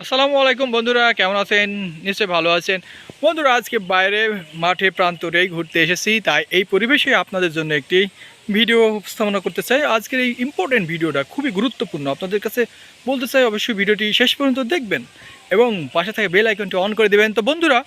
আসসালামু আলাইকুম বন্ধুরা, কেমন আছেন? নিশ্চয়ই ভালো আছেন। বন্ধুরা, আজকে বাইরে মাঠে প্রান্তরেই ঘুরতে এসেছি, তাই এই পরিবেশে আপনাদের জন্য একটি ভিডিও উপস্থাপনা করতে চাই। আজকের এই ইম্পর্টেন্ট ভিডিওটা খুবই গুরুত্বপূর্ণ, আপনাদের কাছে বলতে চাই অবশ্যই ভিডিওটি শেষ পর্যন্ত দেখবেন এবং পাশে থেকে বেল আইকনটি অন করে দেবেন। তো বন্ধুরা,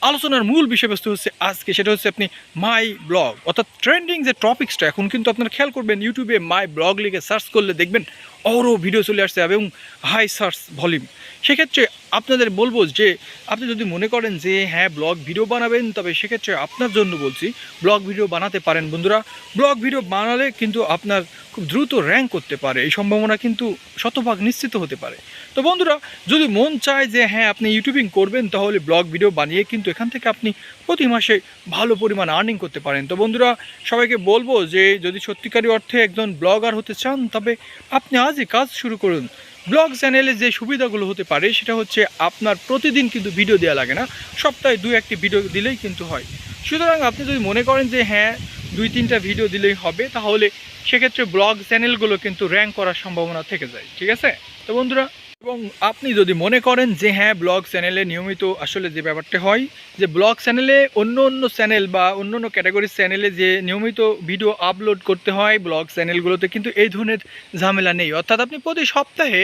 আলোচনার মূল বিষয়বস্তু হচ্ছে আজকে সেটা হচ্ছে আপনি মাই ব্লগ, অর্থাৎ ট্রেন্ডিং যে টপিক্সটা এখন কিন্তু আপনারা খেয়াল করবেন, ইউটিউবে মাই ব্লগ লিখে সার্চ করলে দেখবেন আরও ভিডিও চলে আসছে এবং হাই সার্চ ভলিউম। সেক্ষেত্রে আপনাদের বলবো যে আপনি যদি মনে করেন যে হ্যাঁ ব্লগ ভিডিও বানাবেন, তবে সেক্ষেত্রে আপনার জন্য বলছি ব্লগ ভিডিও বানাতে পারেন। বন্ধুরা, ব্লগ ভিডিও বানালে কিন্তু আপনার খুব দ্রুত র্যাঙ্ক করতে পারে, এই সম্ভাবনা কিন্তু শতভাগ নিশ্চিত হতে পারে। তো বন্ধুরা, যদি মন চায় যে হ্যাঁ আপনি ইউটিউবিং করবেন, তাহলে ব্লগ ভিডিও বানিয়ে কিন্তু এখান থেকে আপনি প্রতি মাসে ভালো পরিমাণ আর্নিং করতে পারেন। তো বন্ধুরা, সবাইকে বলবো যে যদি সত্যিকারী অর্থে একজন ব্লগার হতে চান, তবে আপনি আজই কাজ শুরু করুন। ব্লগ চ্যানেলে যে সুবিধাগুলো হতে পারে সেটা হচ্ছে আপনার প্রতিদিন কিন্তু ভিডিও দেওয়া লাগে না, সপ্তাহে 2-1টি ভিডিও দিলেই কিন্তু হয়। সুতরাং আপনি যদি মনে করেন যে হ্যাঁ 2-3টা ভিডিও দিলেই হবে, তাহলে সেক্ষেত্রে ব্লগ চ্যানেলগুলো কিন্তু র্যাঙ্ক করার সম্ভাবনা থেকে যায়। ঠিক আছে? তো বন্ধুরা, এবং আপনি যদি মনে করেন যে হ্যাঁ ব্লগ চ্যানেলে নিয়মিত আসলে যে ব্যাপারটা হয় যে ব্লগ চ্যানেলে অন্য অন্য চ্যানেল বা অন্য অন্য ক্যাটাগরির চ্যানেলে যে নিয়মিত ভিডিও আপলোড করতে হয়, ব্লগ চ্যানেলগুলোতে কিন্তু এই ধরনের ঝামেলা নেই। অর্থাৎ আপনি প্রতি সপ্তাহে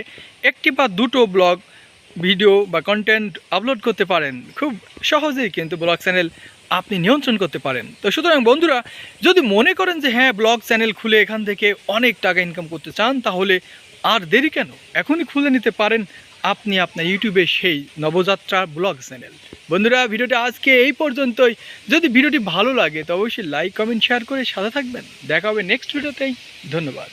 1টি বা 2টো ব্লগ ভিডিও বা কন্টেন্ট আপলোড করতে পারেন, খুব সহজেই কিন্তু ব্লগ চ্যানেল আপনি নিয়ন্ত্রণ করতে পারেন। তো সুতরাং বন্ধুরা, যদি মনে করেন যে হ্যাঁ ব্লগ চ্যানেল খুলে এখান থেকে অনেক টাকা ইনকাম করতে চান, তাহলে আর দেরি কেন, এখনই খুলে নিতে পারেন আপনি আপনার ইউটিউবে সেই নবযাত্রা ব্লগ চ্যানেল। বন্ধুরা, ভিডিওটা আজকে এই পর্যন্তই। যদি ভিডিওটি ভালো লাগে তো অবশ্যই লাইক কমেন্ট শেয়ার করে সাথে থাকবেন। দেখা হবে নেক্সট ভিডিওতেই। ধন্যবাদ।